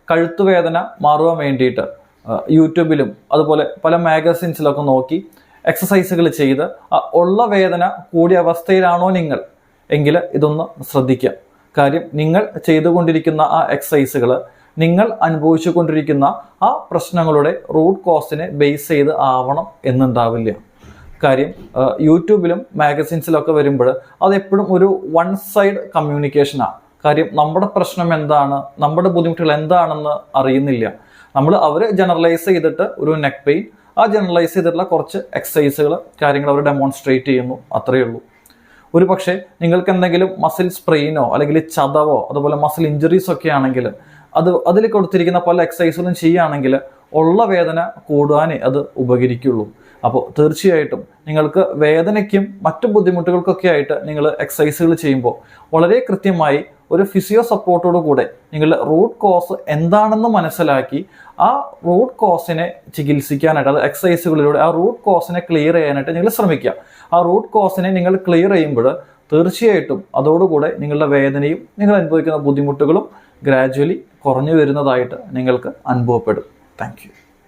കഴുത്തുവേദന മാറുവാൻ വേണ്ടിയിട്ട് യൂട്യൂബിലും അതുപോലെ പല മാഗസിൻസിലൊക്കെ നോക്കി എക്സസൈസുകൾ ചെയ്ത് ഉള്ള വേദന കൂടിയ അവസ്ഥയിലാണോ നിങ്ങൾ എങ്കിൽ ഇതൊന്ന് ശ്രദ്ധിക്കാം. കാര്യം നിങ്ങൾ ചെയ്തുകൊണ്ടിരിക്കുന്ന ആ എക്സസൈസുകൾ നിങ്ങൾ അനുഭവിച്ചു കൊണ്ടിരിക്കുന്ന ആ പ്രശ്നങ്ങളുടെ റൂട്ട് കോസിനെ ബേസ് ചെയ്ത് ആവണം എന്നുണ്ടാവില്ല. കാര്യം യൂട്യൂബിലും മാഗസിൻസിലൊക്കെ വരുമ്പോൾ അതെപ്പോഴും ഒരു വൺ സൈഡ് കമ്മ്യൂണിക്കേഷനാണ്. കാര്യം നമ്മുടെ പ്രശ്നം എന്താണ്, നമ്മുടെ ബുദ്ധിമുട്ടുകൾ എന്താണെന്ന് അറിയുന്നില്ല. അവർ ജനറലൈസ് ചെയ്തിട്ട് ഒരു നെക്ക് പെയിൻ, ആ ജനറലൈസ് ചെയ്തിട്ടുള്ള കുറച്ച് എക്സസൈസുകൾ കാര്യങ്ങൾ അവർ ഡെമോൺസ്ട്രേറ്റ് ചെയ്യുന്നു, അത്രയേ ഉള്ളൂ. ഒരു പക്ഷേ നിങ്ങൾക്ക് എന്തെങ്കിലും മസിൽ സ്പ്രെയിനോ അല്ലെങ്കിൽ ചതവോ അതുപോലെ മസിൽ ഇഞ്ചുറീസ് ഒക്കെ ആണെങ്കിൽ അതിൽ കൊടുത്തിരിക്കുന്ന പല എക്സസൈസുകളും ചെയ്യുകയാണെങ്കിൽ ഉള്ള വേദന കൂടാനേ അത് ഉപകരിക്കുള്ളൂ. അപ്പോൾ തീർച്ചയായിട്ടും നിങ്ങൾക്ക് വേദനയ്ക്കും മറ്റു ബുദ്ധിമുട്ടുകൾക്കൊക്കെ ആയിട്ട് നിങ്ങൾ എക്സസൈസുകൾ ചെയ്യുമ്പോൾ വളരെ കൃത്യമായി ഒരു ഫിസിയോ സപ്പോർട്ടോടു കൂടെ നിങ്ങളുടെ റൂട്ട് കോസ് എന്താണെന്ന് മനസ്സിലാക്കി ആ റൂട്ട് കോസിനെ ചികിത്സിക്കാനായിട്ട്, അത് എക്സസൈസുകളിലൂടെ ആ റൂട്ട് കോസിനെ ക്ലിയർ ചെയ്യാനായിട്ട് നിങ്ങൾ ശ്രമിക്കുക. ആ റൂട്ട് കോസിനെ നിങ്ങൾ ക്ലിയർ ചെയ്യുമ്പോൾ തീർച്ചയായിട്ടും അതോടുകൂടെ നിങ്ങളുടെ വേദനയും നിങ്ങൾ അനുഭവിക്കുന്ന ബുദ്ധിമുട്ടുകളും ഗ്രാജ്വലി കുറഞ്ഞു വരുന്നതായിട്ട് നിങ്ങൾക്ക് അനുഭവപ്പെടും. Thank you.